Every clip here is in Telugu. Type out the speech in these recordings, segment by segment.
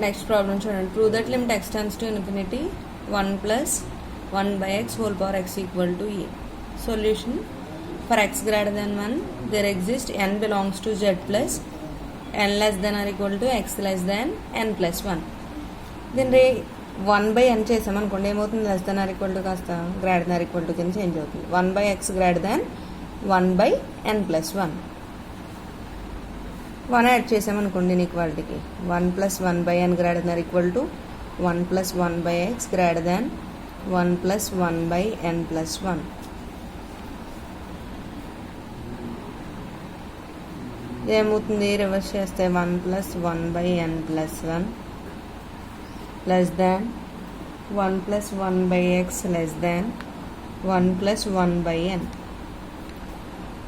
నెక్స్ట్ ప్రాబ్లం చూడండి. Prove that limit x tends to infinity 1 plus 1 by x whole power x equal to a. Solution for x greater than 1 there exist n belongs to z plus n less than or equal to x less than n plus 1. దీన్ని 1 బై n చేసామనుకోండి ఏమవుతుంది, less than or equal to కాస్త greater than or equal to కింద చేంజ్ అవుతుంది. 1 by x greater than 1 by n plus 1. 1 add చేసామనుకోండి ఈక్వాలిటీకి 1 plus 1 by n greater than equal to 1 plus 1 by x greater than 1 plus 1 by n plus 1. ఏమవుతుంది, రివర్స్ చేస్తే 1 plus 1 by n plus 1 less than 1 plus 1 by x less than 1 plus 1 by n.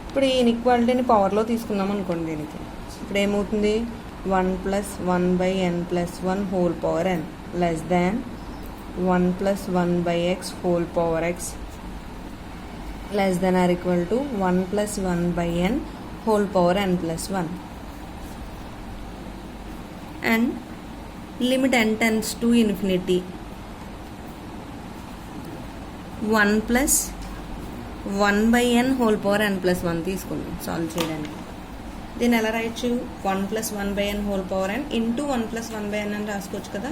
ఇప్పుడు ఈ ఇన్ఈక్వాలిటీని పవర్లో తీసుకున్నాం అనుకోండి, దీనికి ఇప్పుడు ఏమవుతుంది 1 plus 1 by n plus 1 whole power n less than 1 plus 1 by x whole power X less than or equal to 1 plus 1 by n whole power n plus 1. And limit n tends to infinity 1 plus 1 by n whole power n plus 1 తీసుకుందాం సాల్వ్ చేయడానికి. దీన్ని ఎలా రాయొచ్చు, 1 plus 1 by n whole power n into 1 plus 1 by n అని రాసుకోవచ్చు కదా.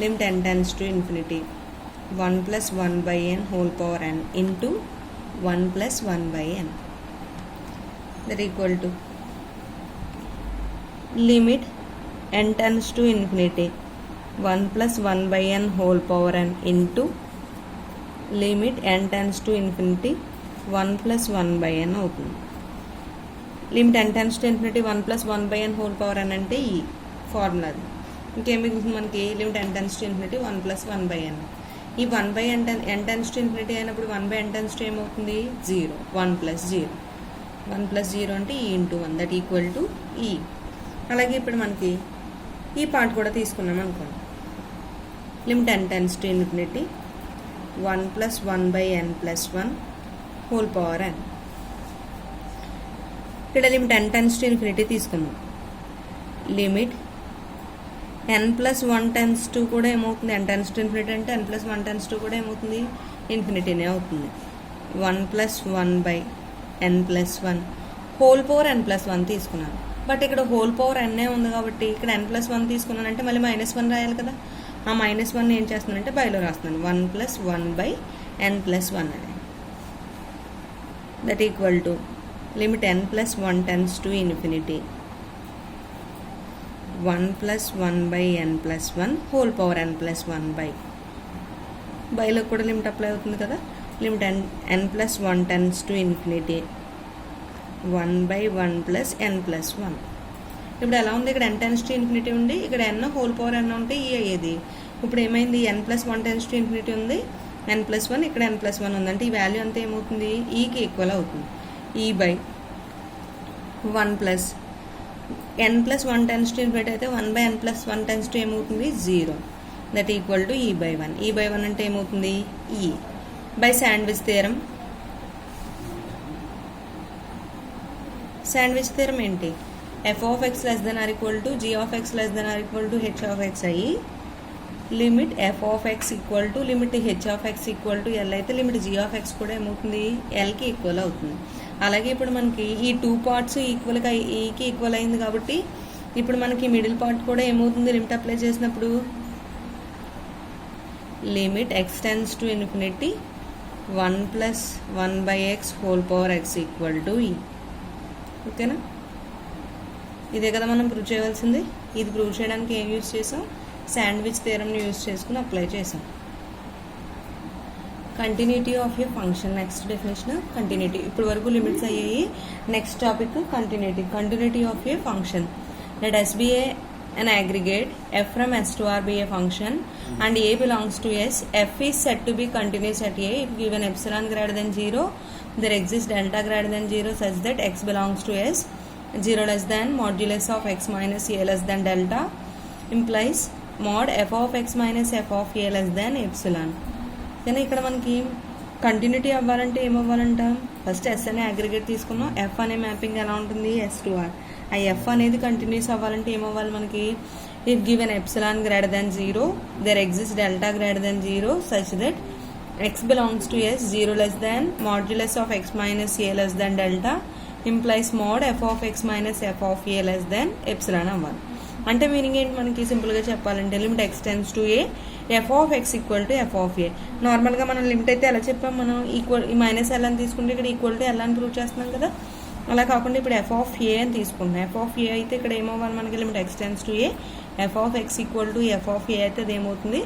Limit n tends to infinity 1 plus 1 by n whole power n into 1 plus 1 by n that equal to limit n tends to infinity 1 plus 1 by n whole power n into limit n tends to infinity 1 plus 1 by n అవుతుంది. Limit n tends to infinity 1 plus 1 by n whole power n అంటే ఈ ఫార్ములా. ఇంకేం మిగులుతుంది మనకి, limit n tends to infinity 1 plus 1 by n. ఈ 1 by n tends to infinity అయినప్పుడు 1 బై n టెన్స్ టు ఏమవుతుంది 0, 1 ప్లస్ 0. 1 ప్లస్ 0 అంటే ఈ ఇంటూ 1 దట్ ఈక్వల్ టు ఈ. అలాగే ఇప్పుడు మనకి ఈ పార్ట్ కూడా తీసుకున్నాం అనుకోండి. Limit n tends to infinity 1 plus 1 by n plus 1 whole power n. ఇక్కడ limit n tends to infinity తీసుకున్నాం. Limit n plus 1 tends to కూడా ఏమవుతుంది, n టెన్స్ టు ఇన్ఫినిటీ అంటే n ప్లస్ 1 టెన్స్ టు కూడా ఏమవుతుంది ఇన్ఫినిటీనే అవుతుంది. 1 plus 1 by n plus 1 whole power n plus 1 తీసుకున్నాను. బట్ ఇక్కడ హోల్ పవర్ n ఉంది కాబట్టి ఇక్కడ n ప్లస్ 1 తీసుకున్నానంటే మళ్ళీ -1 రాయాలి కదా. ఆ -1 ఏం చేస్తున్నానంటే బైలో రాస్తున్నాను 1 ప్లస్ 1 బై n ప్లస్ 1 అని. That equal to limit n plus 1 tends to infinity 1 plus 1 by n plus 1 whole power n plus 1 బైలో కూడా లిమిట్ అప్లై అవుతుంది కదా. Limit n plus 1 tends to infinity 1 by 1 plus n plus 1. ఇప్పుడు ఎలా ఉంది, ఇక్కడ n టెన్స్ టు ఇన్ఫినిటీ ఉంది, ఇక్కడ n హోల్ పవర్ n ఉంటే ఈ అయ్యేది. ఇప్పుడు ఏమైంది, n plus 1 tends to infinity ఉంది, n ప్లస్ 1 ఇక్కడ n ప్లస్ 1 ఉంది అంటే ఈ వాల్యూ అంతా ఏమవుతుంది ఈకి ఈక్వల్ అవుతుంది. E by 1 plus n plus 1 tends to infinity అయితే 1 by n plus 1 tends to ఏమవుతుంది 0 that equal to e by 1. E by 1 అంటే ఏమవుతుంది ఈ by sandwich theorem. Sandwich theorem ఏంటి, f of x less than or equal to g of x less than or equal to h of x అయ్యి limit f of x equal to limit h of x equal to l అయితే లిమిట్ g ఆఫ్ x కూడా ఏమవుతుంది lకి ఈక్వల్ అవుతుంది. అలాగే ఇప్పుడు మనకి ఈ 2 పార్ట్స్ ఈక్వల్గా ఈకి ఈక్వల్ అయింది కాబట్టి ఇప్పుడు మనకి మిడిల్ పార్ట్ కూడా ఏమవుతుంది లిమిట్ అప్లై చేసినప్పుడు limit x tends to infinity 1 plus 1 by x whole power x equal to ఈ. ఓకేనా, ఇదే కదా మనం ప్రూవ్ చేయవలసింది. ఇది ప్రూవ్ చేయడానికి ఏం యూజ్ చేసాం, శాండ్విచ్ థియరంని యూజ్ చేసుకుని అప్లై చేసాం. Continuity of A function. Next definition continuity. ఇప్పుడు వరకు లిమిట్స్ అయ్యాయి. Next topic continuity. Continuity of A function. Let S be an aggregate, f from S to R be a function and A belongs to S. F is said to be continuous at A if given epsilon greater than 0 there exists delta greater than 0 such that x belongs to S. 0 less than modulus of x minus A less than delta implies mod f of x minus f of A less than epsilon. కానీ ఇక్కడ మనకి కంటిన్యూటీ అవ్వాలంటే ఏమవ్వాలంటాం, ఫస్ట్ ఎస్ అనే అగ్రిగేట్ తీసుకున్నాం, ఎఫ్ అనే మ్యాపింగ్ ఎలా ఉంటుంది S to R. ఆ ఎఫ్ అనేది కంటిన్యూస్ అవ్వాలంటే ఏమవ్వాలి మనకి if given epsilon greater than 0 there exists delta greater than 0 such that x belongs to s 0 less than modulus of x minus a less than delta implies mod f of x minus f of a less than epsilon అవ్వాలి. అంటే మీనింగ్ ఏంటి మనకి సింపుల్గా చెప్పాలంటే limit x tends to A F of x equal to F of a. నార్మల్గా మనం లిమిట్ అయితే ఎలా చెప్పాం, మనం ఈక్వల్ ఈ మైనస్ ఎల్ అని తీసుకుంటే ఇక్కడ ఈక్వల్ టు ఎల్ అని ప్రూవ్ చేస్తున్నాం కదా. అలా కాకుండా ఇప్పుడు ఎఫ్ ఆఫ్ ఏ అని తీసుకుంటున్నాం. ఎఫ్ ఆఫ్ ఏ అయితే ఇక్కడ ఏమవ్వాలి మనకి limit x tends to A F of x equal to F of ఏ అయితే అది ఏమవుతుంది,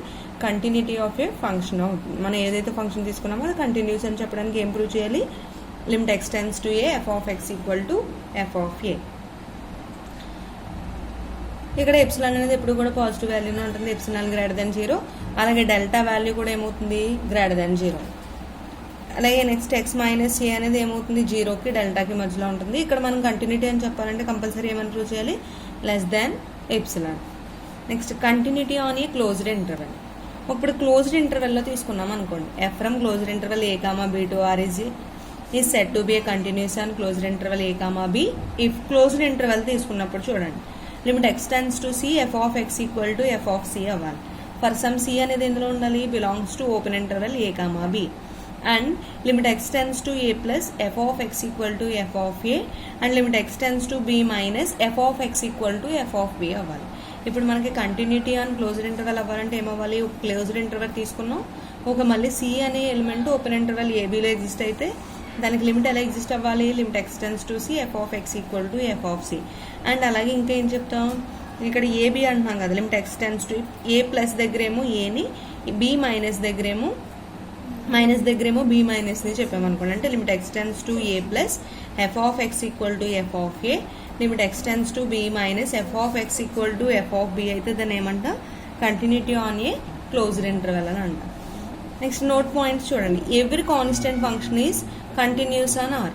కంటిన్యూటీ ఆఫ్ ఏ ఫంక్షన్ అవుతుంది. మనం ఏదైతే ఫంక్షన్ తీసుకున్నామో అది కంటిన్యూస్ అని చెప్పడానికి ఏం ప్రూవ్ చేయాలి, limit x tends to A F of x equal to F of a. ఇక్కడ ఎప్సిలాన్ అనేది ఎప్పుడు కూడా పాజిటివ్ వాల్యూనే ఉంటుంది, ఎప్సిలాన్ గ్రేటర్ దెన్ 0. అలాగే డెల్టా వాల్యూ కూడా ఏమవుతుంది, గ్రేటర్ దెన్ 0. అలాగే నెక్స్ట్ ఎక్స్ మైనస్ ఏ అనేది ఏమవుతుంది, 0కి డెల్టాకి మధ్యలో ఉంటుంది. ఇక్కడ మనం కంటిన్యూటీ అని చెప్పాలంటే కంపల్సరీ ఏమని ప్రూవ్ చేయాలి, less than epsilon. Next continuity on a closed interval. ఇప్పుడు క్లోజ్డ్ ఇంటర్వెల్లో తీసుకున్నాం అనుకోండి, f from closed interval a comma b to R is said to be a continuous on closed interval a comma b. If closed interval తీసుకున్నప్పుడు చూడండి, limit x tends to c f of x equal to F of c అవ్వాలి. ఫర్ సమ్ సి అనేది ఎందులో ఉండాలి, belongs to open interval a comma B. And limit x tends to A plus F of x equal to F of a and limit x tends to b minus F of x equal to F of b అవ్వాలి. ఇప్పుడు మనకి కంటిన్యూటీ ఆన్ క్లోజ్డ్ ఇంటర్వెల్ అవ్వాలంటే ఏమవ్వాలి, ఒక క్లోజ్డ్ ఇంటర్వెల్ తీసుకున్నాం, ఒక మళ్ళీ సి అనే ఎలిమెంట్ ఓపెన్ ఇంటర్వెల్ ఏబీలో ఎగ్జిస్ట్ అయితే దానికి లిమిట్ ఎలా ఎగ్జిస్ట్ అవ్వాలి, limit x tends to c f of x equal to F of c. And అలాగే ఇంకా ఏం చెప్తాం, ఇక్కడ ఏబి అంటున్నాం కదా, limit x tends to A plus దగ్గరేమో ఏని, బి మైనస్ దగ్గరేమో బి మైనస్ని చెప్పామనుకోండి. అంటే limit x tends to A plus F of x equal to F of a, limit x tends to b minus F of x equal to F of b అయితే దాన్ని ఏమంట, continuity on a closed interval అని అంట. నెక్స్ట్ నోట్ పాయింట్స్ చూడండి, every constant function is continuous on R.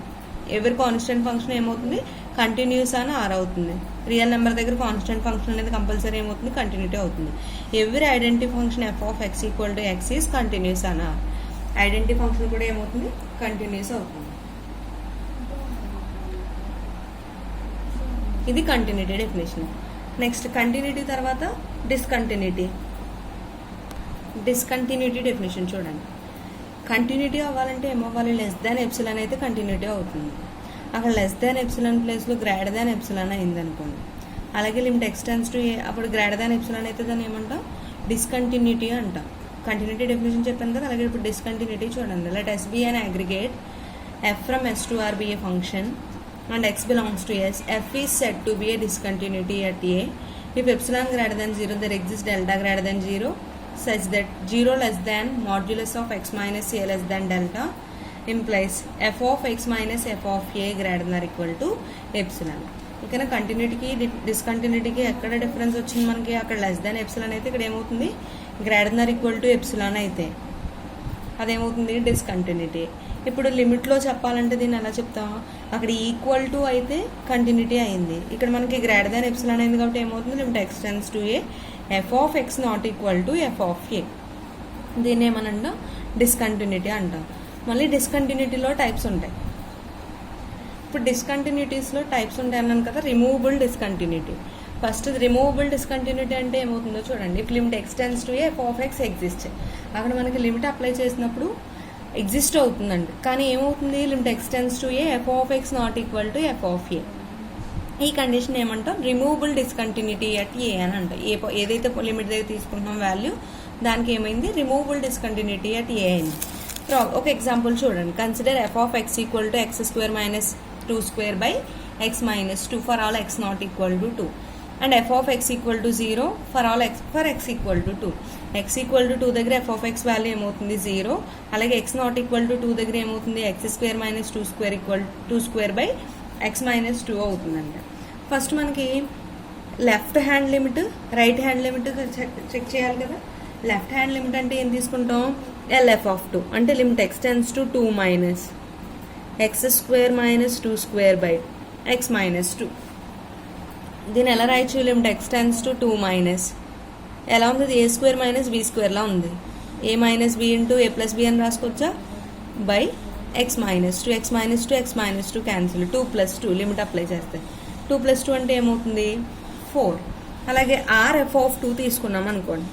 Every constant function ఏమవుతుంది, కంటిన్యూస్ అని ఆర్ అవుతుంది. రియల్ నెంబర్ దగ్గర కాన్స్టెంట్ ఫంక్షన్ అనేది కంపల్సరీ ఏమవుతుంది, కంటిన్యూటీ అవుతుంది. Every identity function f of x equal to x is continuous అని ఆర్. ఐడెంటిటీ ఫంక్షన్ కూడా ఏమవుతుంది, కంటిన్యూస్ అవుతుంది. ఇది కంటిన్యూటీ డెఫినేషన్. నెక్స్ట్ కంటిన్యూటీ తర్వాత డిస్కంటిన్యూటీ డెఫినేషన్ చూడండి. కంటిన్యూటీ అవ్వాలంటే ఏమవ్వాలి, లెస్ దాన్ ఎప్సిలాన్ అయితే కంటిన్యూటీ అవుతుంది. అక్కడ లెస్ దాన్ ఎప్సిలాన్ ప్లేస్లో గ్రేటర్ దాన్ ఎప్సిలాన్ అయిందనుకోండి. అలాగే లిమిట్ x టెన్స్ టు ఏ, అప్పుడు గ్రేటర్ దాన్ ఎప్సిలాన్ అయితే దాన్ని ఏమంటాం, డిస్కంటిన్యూటీ అంటాం. కంటిన్యూటీ డెఫినేషన్ చెప్పాను కదా, అలాగే ఇప్పుడు డిస్కంటిన్యూటీ చూడండి. Let S be an aggregate f from S to R be a function and x belongs to s, f is said to be a discontinuity at a if epsilon greater than 0 there exists delta greater than 0 such that 0 less than modulus of x minus a less than delta implies f of x minus f of a greater than or equal to epsilon. ఇక్కడ కంటిన్యూటీకి డిస్కంటిన్యూటీకి ఎక్కడ డిఫరెన్స్ వచ్చింది మనకి, అక్కడ లెస్ దాన్ ఎప్సిలాన్ అయితే ఇక్కడ ఏమవుతుంది, greater than equal to epsilon అయితే అదేమవుతుంది, డిస్కంటిన్యూటీ. ఇప్పుడు లిమిట్లో చెప్పాలంటే దీన్ని ఎలా చెప్తాం, అక్కడ ఈక్వల్ టు అయితే కంటిన్యూటీ అయింది, ఇక్కడ మనకి గ్రేటర్ దాన్ ఎప్సిలాన్ అయింది కాబట్టి ఏమవుతుంది, limit x tends to A F of x not equal to F of a. దీన్ని ఏమనంటాం, డిస్కంటిన్యూటీ అంటాం. మళ్ళీ డిస్కంటిన్యూటీలో టైప్స్ ఉంటాయి. ఇప్పుడు డిస్కంటిన్యూటీస్లో టైప్స్ ఉంటాయి అన్నాను కదా, removable discontinuity. First removable discontinuity అంటే ఏమవుతుందో చూడండి. ఇప్పుడు limit x tends to A F of x exist, అక్కడ మనకి లిమిట్ అప్లై చేసినప్పుడు ఎగ్జిస్ట్ అవుతుందండి, కానీ ఏమవుతుంది, limit x tends to A F of x not equal to F of a. ఈ కండిషన్ ఏమంటాం, రిమూవబుల్ డిస్కంటిన్యూటీ అట్ ఏ అని అంటాం. ఏదైతే లిమిట్ దగ్గర తీసుకుంటున్నాం వాల్యూ, దానికి ఏమైంది, రిమూవబుల్ డిస్కంటిన్యూటీ అట్ ఏ అయింది. ఒక ఎగ్జాంపుల్ చూడండి. Consider F of x equal to X square minus 2 square by x minus 2 for all x not equal to 2 and f of x equal to 0 for all x for x equal to 2. x equal to 2 దగ్గర f of x వాల్యూ ఏమవుతుంది, 0. అలాగే x not equal to 2 దగ్గర ఏమవుతుంది, x square minus 2 square equal 2 square by x minus 2 అవుతుందండి. ఫస్ట్ మనకి left hand limit, right hand limit check చేయాలి కదా. లెఫ్ట్ హ్యాండ్ లిమిట్ అంటే ఏం తీసుకుంటాం, lf of 2 అంటే limit x tends to 2 minus x square minus 2 square by x minus 2. దీన్ని ఎలా రాయొచ్చు, limit x tends to 2 minus ఎలా ఉంది, ఏ స్క్వేర్ మైనస్ బి స్క్వేర్లా ఉంది, A minus B into A plus B అని రాసుకోవచ్చా, by x minus 2, x minus 2 x minus 2 క్యాన్సిల్, 2 ప్లస్ 2 లిమిట్ అప్లై చేస్తే 2 ప్లస్ 2 అంటే ఏమవుతుంది 4. అలాగే ఆర్ ఎఫ్ ఆఫ్ 2 తీసుకున్నాం అనుకోండి.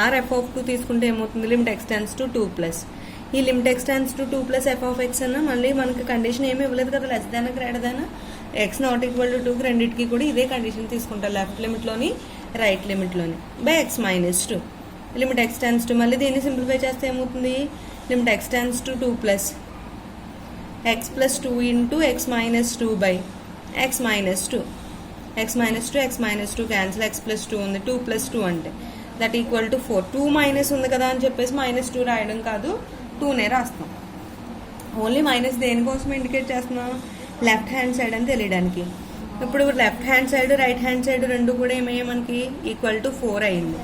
ఆర్ ఎఫ్ ఆఫ్ 2 తీసుకుంటే ఏమవుతుంది, limit x tends to 2 plus ఈ limit x tends to 2 plus F of x అన్న మళ్ళీ మనకి కండిషన్ ఏమి ఇవ్వలేదు కదా, less than greater than x not equal to 2 రెండింటికి కూడా ఇదే కండిషన్ తీసుకుంటారు, లెఫ్ట్ లిమిట్లోని రైట్ లిమిట్లోని by x minus 2 limit x tends to మళ్ళీ దీన్ని సింప్లిఫై చేస్తే ఏమవుతుంది, limit x tends to 2 plus x plus 2 into x minus 2 by x minus 2 X minus 2 X minus 2 cancel, X plus 2 ఉంది, 2 ప్లస్ 2 అంటే దట్ ఈక్వల్ టు 4. 2 మైనస్ ఉంది కదా అని చెప్పేసి మైనస్ 2 రాయడం కాదు, 2నే రాస్తాం. ఓన్లీ మైనస్ దేనికోసం ఇండికేట్ చేస్తున్నాం, లెఫ్ట్ హ్యాండ్ సైడ్ అని తెలియడానికి. ఇప్పుడు left hand side right hand side రెండు కూడా ఏమయ్యాయి మనకి ఈక్వల్ టు 4 అయింది.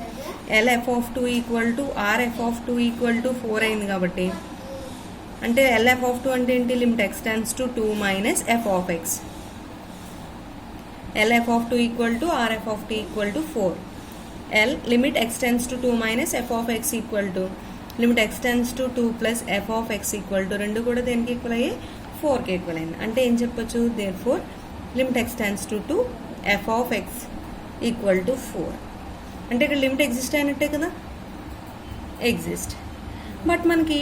L f of 2 equal to R F of 2 equal to 4 అయింది కాబట్టి అంటే ఎల్ ఎఫ్ ఆఫ్ 2 అంటే ఏంటి, limit x tends to 2 minus F of x. L f of 2 equal to R F of 2 equal to 4. L limit x tends to 2 minus F of x equal to limit x tends to 2 plus F of x equal to రెండు కూడా దేనికి ఈక్వల్ అయ్యి 4కి ఈక్వల్ అయింది. అంటే ఏం చెప్పొచ్చు, therefore limit x tends to 2 F of x equal to 4. అంటే ఇక్కడ లిమిట్ ఎగ్జిస్ట్ అయినట్టే కదా, ఎగ్జిస్ట్. బట్ మనకి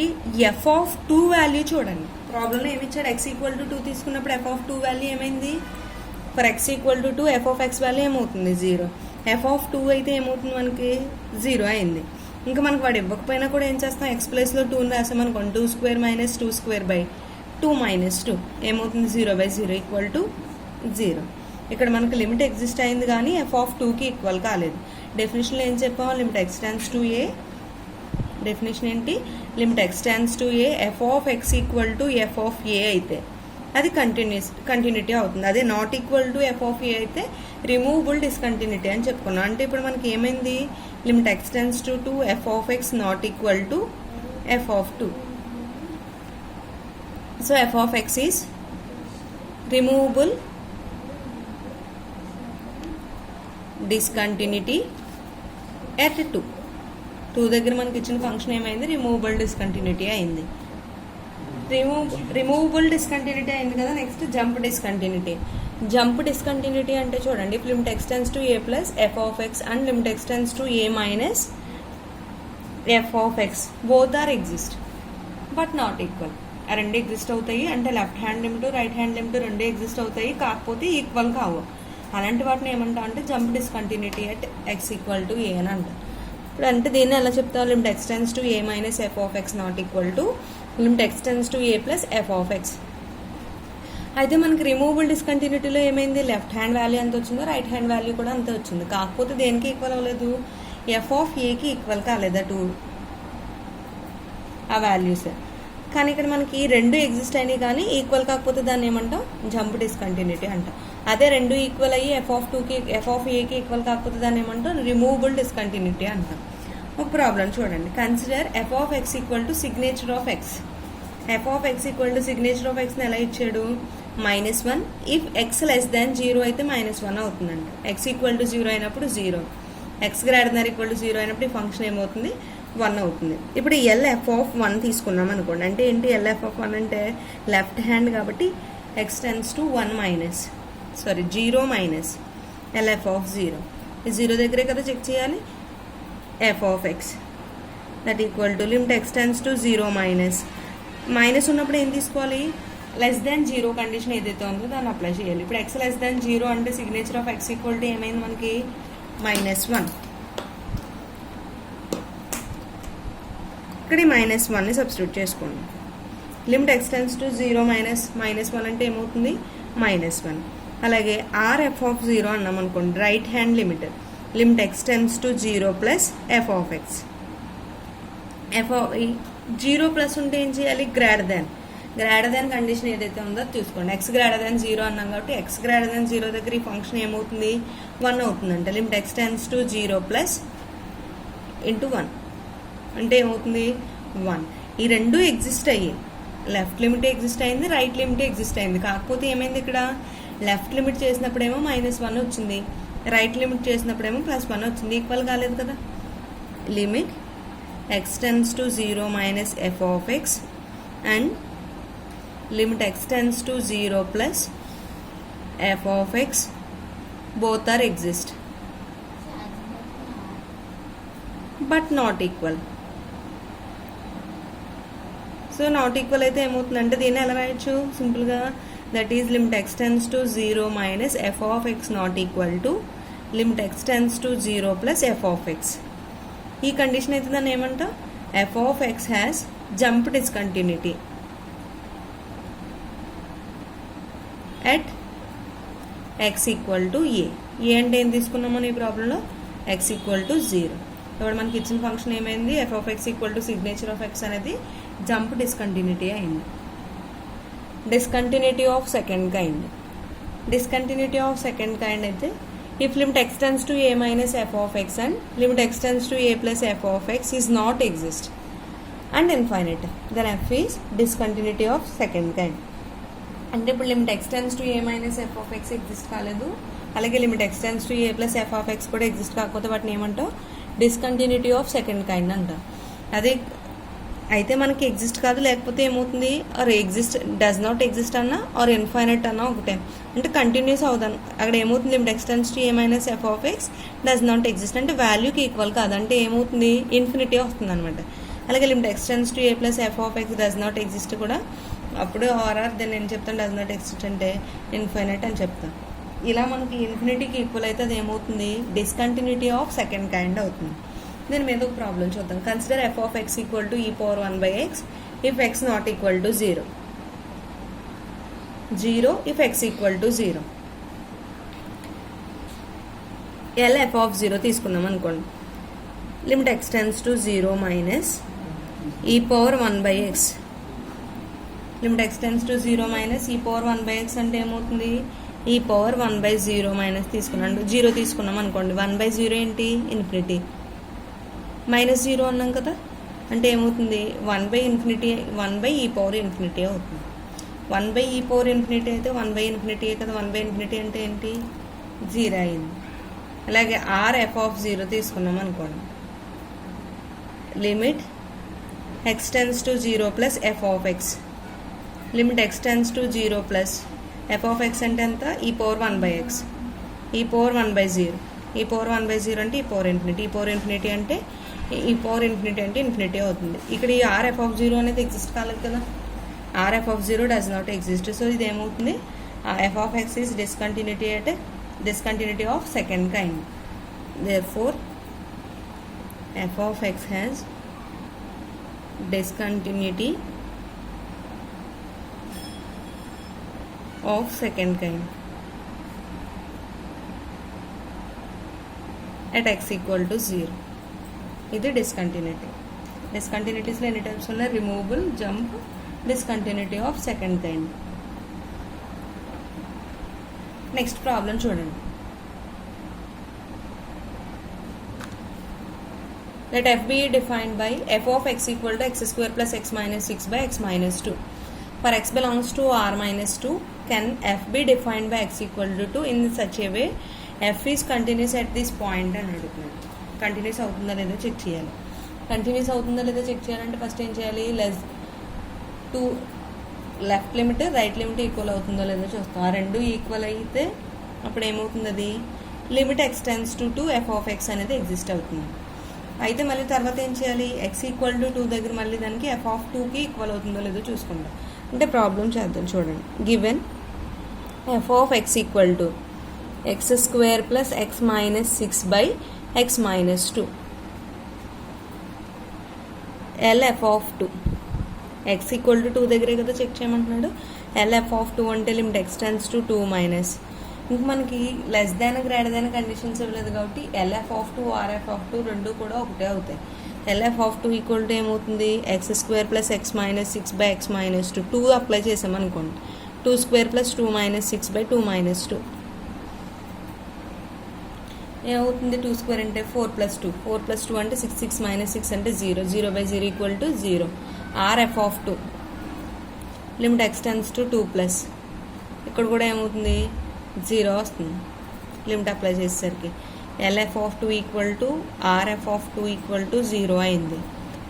ఎఫ్ ఆఫ్ 2 వాల్యూ చూడండి, ప్రాబ్లంలో ఏమి ఇచ్చాడు, ఎక్స్ ఈక్వల్ టు 2 తీసుకున్నప్పుడు ఎఫ్ ఆఫ్ 2 వాల్యూ ఏమైంది, for x equal to 2 F of x value ఏమవుతుంది 0. ఎఫ్ ఆఫ్ 2 అయితే ఏమవుతుంది మనకి 0 అయింది. ఇంకా మనకు వాడు ఇవ్వకపోయినా కూడా ఏం చేస్తాం, ఎక్స్ ప్లేస్లో 2ని రాసాం అనుకోండి, 2 square minus 2 square by 2 minus 2 ఏమవుతుంది 0 బై 0 ఈక్వల్ టు 0. ఇక్కడ మనకు లిమిట్ ఎగ్జిస్ట్ అయింది కానీ ఎఫ్ ఆఫ్ 2కి ఈక్వల్ కాలేదు. డెఫినేషన్లో ఏం చెప్పాం, limit x tends to A, definition ఏంటి, limit x tends to A F of x equal to F of ఏ అయితే అది కంటిన్యూటీ అవుతుంది. అదే not equal to F of ఏ అయితే రిమూవబుల్ డిస్కంటిన్యూటీ అని చెప్పుకున్నాం. అంటే ఇప్పుడు మనకి ఏమైంది, limit x tends to 2 F of x not equal to F of 2. So F of x is removable discontinuity at 2 దగ్గర మనకి ఇచ్చిన ఫంక్షన్ ఏమైంది, రిమూవబుల్ డిస్కంటిన్యూటీ అయింది. రిమూవబుల్ డిస్కంటిన్యూటీ అయింది కదా. Next jump discontinuity. Jump discontinuity అంటే చూడండి, limit x tends to A plus F of x and limit x tends to A minus F of x both are exist but not equal. ఆ రెండు ఎగ్జిస్ట్ అవుతాయి అంటే left hand limit right hand limit రెండు ఎగ్జిస్ట్ అవుతాయి, కాకపోతే ఈక్వల్ కావు. అలాంటి వాటిని ఏమంటా అంటే jump discontinuity at x equal to A అని అంటారు. ఇప్పుడు అంటే దీన్ని ఎలా చెప్తాం, limit x tends to A minus F of x not equal to limit x tends to A plus F of X. అయితే మనకి రిమూవబుల్ డిస్కంటిన్యూటీలో ఏమైంది, లెఫ్ట్ హ్యాండ్ వాల్యూ ఎంత వచ్చిందో రైట్ హ్యాండ్ వాల్యూ కూడా అంతే వచ్చింది, కాకపోతే దేనికి ఈక్వల్ అవ్వలేదు, ఎఫ్ ఆఫ్ ఏకి ఈక్వల్ కాలేదు 2 ఆ వాల్యూస్. కానీ ఇక్కడ మనకి రెండు ఎగ్జిస్ట్ అయినాయి కానీ ఈక్వల్ కాకపోతే దాన్ని ఏమంటాం, జంప్ డిస్కంటిన్యూటీ అంటాం. అదే రెండు ఈక్వల్ అయ్యి ఎఫ్ ఆఫ్ 2కి ఎఫ్ ఆఫ్ ఏకి ఈక్వల్ కాకపోతే దాన్ని ఏమంటాం, రిమూవబుల్ డిస్కంటిన్యూటీ అంటాం. ఒక ప్రాబ్లం చూడండి, consider F of x equal to signature of x. F of x equal to signature of ఎక్స్ని ఎలా ఇచ్చాడు, -1 ఇఫ్ ఎక్స్ లెస్ దాన్ 0 అయితే -1 అవుతుందండి. ఎక్స్ ఈక్వల్ టు 0 అయినప్పుడు 0, X greater than equal to 0 అయినప్పుడు ఈ ఫంక్షన్ ఏమవుతుంది 1 అవుతుంది. ఇప్పుడు ఎల్ ఎఫ్ ఆఫ్ 1 తీసుకున్నాం అనుకోండి, అంటే ఏంటి ఎల్ ఎఫ్ ఆఫ్ 1 అంటే లెఫ్ట్ హ్యాండ్ కాబట్టి X tends to 0 minus L f of 0. ఈ 0 దగ్గరే కదా చెక్ చేయాలి, F of X that equal to limit x tends to 0 minus ఉన్నప్పుడు ఏం తీసుకోవాలి, లెస్ దాన్ 0 కండిషన్ ఏదైతే ఉందో దాన్ని అప్లై చేయాలి. ఇప్పుడు ఎక్స్ లెస్ దాన్ 0 అంటే signature of x equal to ఏమైంది మనకి -1. ఇక్కడ -1ని సబ్స్టిట్యూట్ చేసుకోండి. లిమిట్ ఎక్స్ టెన్స్ టు 0 -1 అంటే ఏమవుతుంది -1. అలాగే ఆర్ ఎఫ్ ఆఫ్ 0 అన్నాం అనుకోండి, right hand limit x tends to 0 plus F of x. F of 0 plus ఉంటే ఏం చేయాలి, గ్రేటర్ దాన్ కండిషన్ ఏదైతే ఉందో తీసుకోండి. ఎక్స్ గ్రేటర్ దాన్ 0 అన్నాం కాబట్టి ఎక్స్ గ్రేటర్ దాన్ 0 దగ్గర ఈ ఫంక్షన్ ఏమవుతుంది 1 అవుతుందంటే limit x tends to 0 plus into 1 అంటే ఏమవుతుంది 1. ఈ రెండు ఎగ్జిస్ట్ అయ్యాయి, లెఫ్ట్ లిమిట్ ఎగ్జిస్ట్ అయింది, రైట్ లిమిట్ ఎగ్జిస్ట్ అయింది. కాకపోతే ఏమైంది, ఇక్కడ లెఫ్ట్ లిమిట్ చేసినప్పుడేమో -1 వచ్చింది, రైట్ లిమిట్ చేసినప్పుడేమో +1 వచ్చింది, ఈక్వల్ కాలేదు కదా. Limit x tends to 0 minus F of x and limit x tends to 0 plus F of x both are exist. But not equal. So not equal అయితే ఏమవుతుందంటే దీన్ని ఎలా రాయొచ్చు సింపుల్గా, that is limit x tends to 0 minus f of x not equal to limit x tends to 0 plus f of x. ఈ కండిషన్ అయితే దాన్ని ఏమంటాం, f of x has jump discontinuity at x equal to a. అంటే ఏం తీసుకున్నామో ఈ ప్రాబ్లంలో x ఈక్వల్ టు 0. ఇప్పుడు మనకి ఇచ్చిన ఫంక్షన్ ఏమైంది, f of x equal to signature of x అనేది జంప్ డిస్కంటిన్యూటీ అయింది. Discontinuity of second kind. Discontinuity of second kind అయితే if limit x tends to a minus f of x and limit x tends to a plus f of x is not exist and infinite, then f is discontinuity of second kind. అంటే ఇప్పుడు limit x tends to a minus f of x exist కాలేదు, అలాగే limit x tends to a plus f of x కూడా ఎగ్జిస్ట్ కాకపోతే వాటిని ఏమంటాం, డిస్కంటిన్యూటీ ఆఫ్ సెకండ్ కైండ్ అంటాం. అదే అయితే మనకి ఎగ్జిస్ట్ కాదు, లేకపోతే ఏమవుతుంది, R exist does not exist అన్నా ఆర్ ఇన్ఫైనైట్ అన్నా ఒకటే, అంటే కంటిన్యూస్ అవుతాను. అక్కడ ఏమవుతుంది, limit x tends to a minus f of x does not exist అంటే వాల్యూకి ఈక్వల్ కాదు, అంటే ఏమవుతుంది, ఇన్ఫినిటీ వస్తుంది అనమాట. అలాగే limit x tends to a plus f of x does not exist కూడా అప్పుడు ఆర్ఆర్ దాన్ని నేను చెప్తాను డస్ నాట్ ఎగ్జిస్ట్ అంటే ఇన్ఫైనైట్ అని చెప్తాను. ఇలా మనకి ఇన్ఫినిటీకి ఈక్వల్ అయితే అది ఏమవుతుంది, డిస్కంటిన్యూటీ ఆఫ్ సెకండ్ కైండ్ అవుతుంది. దీని మీద ఒక ప్రాబ్లం చూద్దాం. Consider f of x equal to e power 1 by x if x not equal to 0. 0 if x equal to 0. L f of 0 తీసుకున్నాం అనుకోండి. Limit x tends to 0 minus e power 1 by x. Limit x tends to 0 minus e power 1 by x అంటే ఏమవుతుంది, e పవర్ 1 బై 0 మైనస్ తీసుకున్నాం, 0 తీసుకున్నాం అనుకోండి. 1 బై 0 ఏంటి, ఇన్ఫినిటీ. మైనస్ 0 అన్నాం కదా, అంటే ఏమవుతుంది, 1 బై ఇన్ఫినిటీ, 1 బై ఈ పవర్ ఇన్ఫినిటీ అవుతుంది. 1 బై ఈ పవర్ ఇన్ఫినిటీ అయితే 1 బై ఇన్ఫినిటీ కదా, 1 బై ఇన్ఫినిటీ అంటే ఏంటి, 0 అయింది. అలాగే ఆర్ ఎఫ్ ఆఫ్ 0 తీసుకున్నాం అనుకోండి. Limit x tends to 0 plus f of x. Limit x tends to 0 plus f of x అంటే ఎంత, ఈ పవర్ 1 బై x, ఈ పవర్ 1 బై 0, ఈ పవర్ 1 బై 0 అంటే ఈ పవర్ ఇన్ఫినిటీ, ఈ పవర్ ఇన్ఫినిటీ అంటే ఈ పవర్ ఇన్ఫినిటీ అంటే ఇన్ఫినిటీ అవుతుంది. ఇక్కడ ఈ ఆర్ ఎఫ్ ఆఫ్ 0 అనేది ఎగ్జిస్ట్ కాలేదు కదా, or F of 0 does not exist. So ఇది ఏమవుతుంది, F of x is discontinuity అంటే discontinuity of second kind. Therefore F of x has discontinuity of second kind at x equal to 0. ఇది డిస్కంటిన్యూటీ. డిస్కంటిన్యూటీస్లో ఎన్ని టైప్స్ ఉన్నాయి, removable, jump, discontinuity of second kind. Next problem చూడండి. Let f be defined by f of x equal to x square plus x minus 6 by x minus 2. For x belongs to r minus 2, can f be defined by x equal to 2 in such a way f is continuous at this point అని అడుగుతున్నాడు. కంటిన్యూస్ అవుతుందా లేదో చెక్ చేయాలి. కంటిన్యూస్ అవుతుందా లేదో చెక్ చేయాలంటే ఫస్ట్ ఏం చేయాలి, less two left limit right limit equal అవుతుందో లేదో చూస్తాం. ఆ రెండు ఈక్వల్ అయితే అప్పుడు ఏమవుతుంది, అది limit x tends to 2 f of x అనేది ఎగ్జిస్ట్ అవుతుంది. అయితే మళ్ళీ తర్వాత ఏం చేయాలి, x ఈక్వల్ టు 2 దగ్గర మళ్ళీ దానికి f ఆఫ్ 2కి ఈక్వల్ అవుతుందో లేదో చూసుకుంటాం. అంటే ప్రాబ్లం చేద్దాం చూడండి. Given f of x equal to x square plus x minus 6 by x minus 2. L f of 2 x equal to 2 దగ్గరే కదా చెక్ చేయమంటున్నాడు. L f ఆఫ్ 2 అంటే limit x tends to 2 minus, ఇంక మనకి లెస్ దాన్ గ్రేటర్ దాన్ కండిషన్స్ ఇవ్వలేదు కాబట్టి ఎల్ఎఫ్ ఆఫ్ 2 ఆర్ఎఫ్ ఆఫ్ 2 రెండు కూడా ఒకటే అవుతాయి. ఎల్ఎఫ్ ఆఫ్ 2 ఈక్వల్ టు ఏమవుతుంది, X square plus X minus 6 by x minus 2. 2 apply చేసామనుకోండి, 2 square plus 2 minus 6 by 2 minus 2 ఏమవుతుంది, 2 స్క్వేర్ అంటే 4 ప్లస్ 2, 4 ప్లస్ 2 అంటే 6, 6 మైనస్ 6 అంటే 0, 0 by 0 equal to 0. RF of 2 limit x tends to 2 plus, ఇక్కడ కూడా ఏమవుతుంది 0 వస్తుంది లిమిట్ అప్లై చేసేసరికి. LF of 2 equal to RF of 2 equal to 0 అయింది.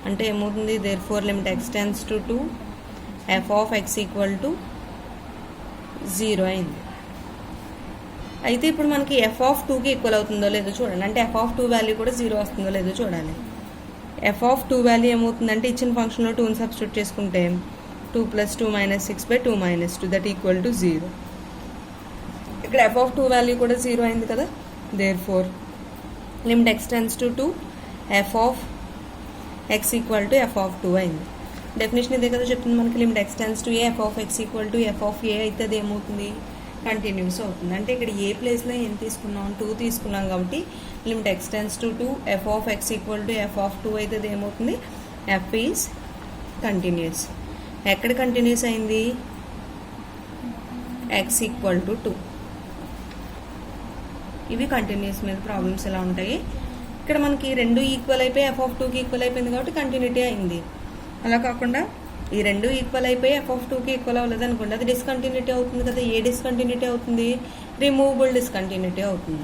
అంటే ఏమవుతుంది, therefore limit x tends to 2 F of x equal to 0 అయింది. అయితే ఇప్పుడు మనకి ఎఫ్ ఆఫ్ 2కి ఈక్వల్ అవుతుందో లేదో చూడండి, అంటే ఎఫ్ ఆఫ్ 2 వాల్యూ కూడా 0 వస్తుందో లేదో చూడాలి. ఎఫ్ ఆఫ్ 2 వాల్యూ ఏమవుతుందంటే ఇచ్చిన ఫంక్షన్లో 2ని సబ్స్టిట్యూట్ చేసుకుంటే 2 + 2 - 6/2 - 2 దట్ ఈక్వల్ టు 0. ఇక్కడ ఎఫ్ ఆఫ్ 2 వాల్యూ కూడా 0 అయింది కదా. Therefore limit x tends to 2 F of x equal to F of 2 అయింది. డెఫినేషన్ ఇదే కదా చెప్తుంది మనకి. Limit x tends to A F of x equal to F of ఏ అయితే అది ఏమవుతుంది, కంటిన్యూస్ అవుతుంది. అంటే ఇక్కడ ఏ ప్లేస్లో ఏం తీసుకున్నాం, 2 తీసుకున్నాం కాబట్టి limit x tends to 2 F of x equal to F of 2 అయితే అది ఏమవుతుంది, ఎఫ్ ఈజ్ కంటిన్యూస్. ఎక్కడ కంటిన్యూస్ అయింది, x ఈక్వల్ టు 2. ఇవి కంటిన్యూస్ మీద ప్రాబ్లమ్స్ ఎలా ఉంటాయి. ఇక్కడ మనకి రెండు ఈక్వల్ అయిపోయి ఎఫ్ ఆఫ్ 2కి ఈక్వల్ అయిపోయింది కాబట్టి కంటిన్యూటీ అయింది. అలా కాకుండా ఈ రెండు ఈక్వల్ అయిపోయి ఎఫ్ ఆఫ్ 2కి ఈక్వల్ అవ్వలేదు అనుకోండి, అది డిస్కంటిన్యూటీ అవుతుంది కదా. ఏ డిస్కంటిన్యూటీ అవుతుంది, రిమూవబుల్ డిస్కంటిన్యూటీ అవుతుంది.